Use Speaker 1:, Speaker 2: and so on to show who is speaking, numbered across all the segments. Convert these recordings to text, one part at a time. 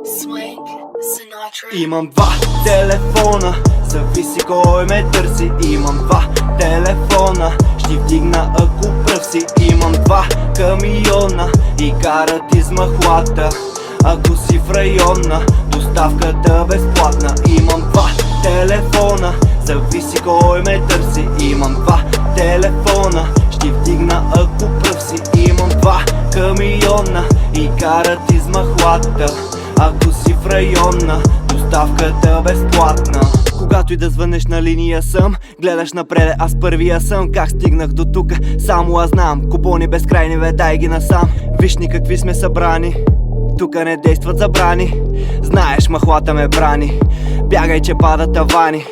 Speaker 1: Swank Sinatra.
Speaker 2: Имам два телефона, зависи кой ме търси. Имам два телефона, ще вдигна ако пръв си. Имам два камиона и карат из махлата. Ако си в района, доставката безплатна. Имам два телефона, зависи кой ме търси. Имам два телефона, ще вдигна ако пръв си. Имам два камиона и карат из махлата. Ако си в района, доставката безплатна. Когато и да звънеш на линия съм, гледаш напред, аз първия съм. Как стигнах до тука, само аз знам. Купони безкрайни, бе, дай ги насам. Виж ни какви сме събрани, тука не действат забрани. Знаеш, махлата ме брани, бягай, че падат тавани.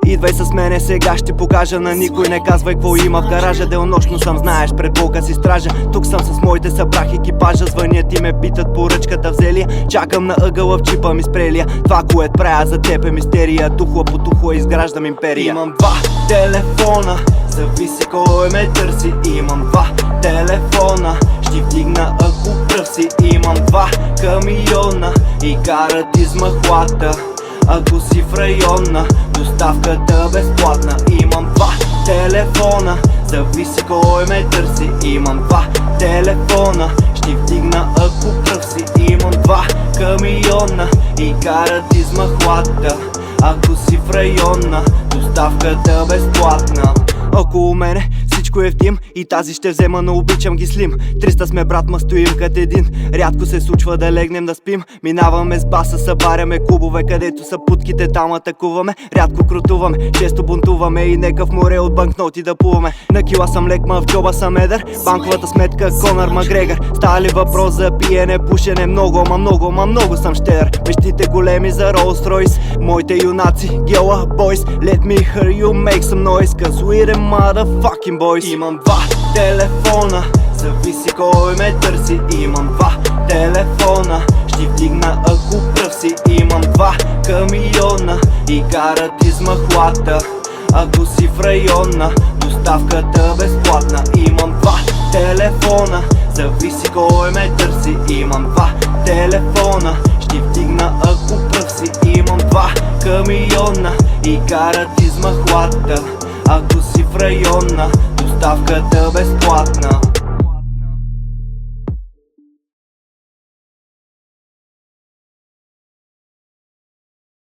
Speaker 2: Идвай с мене сега, ще покажа на никой. Не казвай какво има в гаража, денонощно съм, знаеш, пред болка си стража. Тук съм с моите, събрах екипажа. Звънят и ме питат поръчката взели. Чакам на ъгъла, в чипа ми спрелия. Това, което правя за теб е мистерия. Тухла по тухла изграждам империя. Имам два телефона, зависи кой ме търси. Имам два телефона, ще вдигна ако пръв си. Имам два камиона и карат из махлата. Ако си в района, доставката безплатна. Имам два телефона, зависи кой ме търси. Имам два телефона, ще вдигна ако пръв си. Имам два камиона и карат из махлата. Ако си в района, доставката безплатна. Около мене всичко е в дим и тази ще взема, но обичам ги слим. 300 сме, брат, ма стоим като един. Рядко се случва да легнем да спим. Минаваме с баса, събаряме клубове, където са путките, там атакуваме. Рядко крутуваме, често бунтуваме и нека в море от банкноти да плуваме. На кила съм лек, ма в джоба съм едър. Банковата сметка Конър Макгрегор. Става ли въпрос за пиене, пушене? Много, ма много съм щедър. Мечтите големи за Rolls Royce. Моите юнаци, гела, бойс. Let me hear you make some noise, cause we're the motherfucking boys. Имам два телефона, зависи кой ме търси. Имам два телефона, ще вдигна ако пръв си. Имам два камиона и карат из махлата. Ако си в района, доставката безплатна. Имам два телефона, зависи кой ме търси. Имам два телефона, ще вдигна ако пръв си. Имам два камиона и карат из махлата. Ако си в района, доставката безплатна.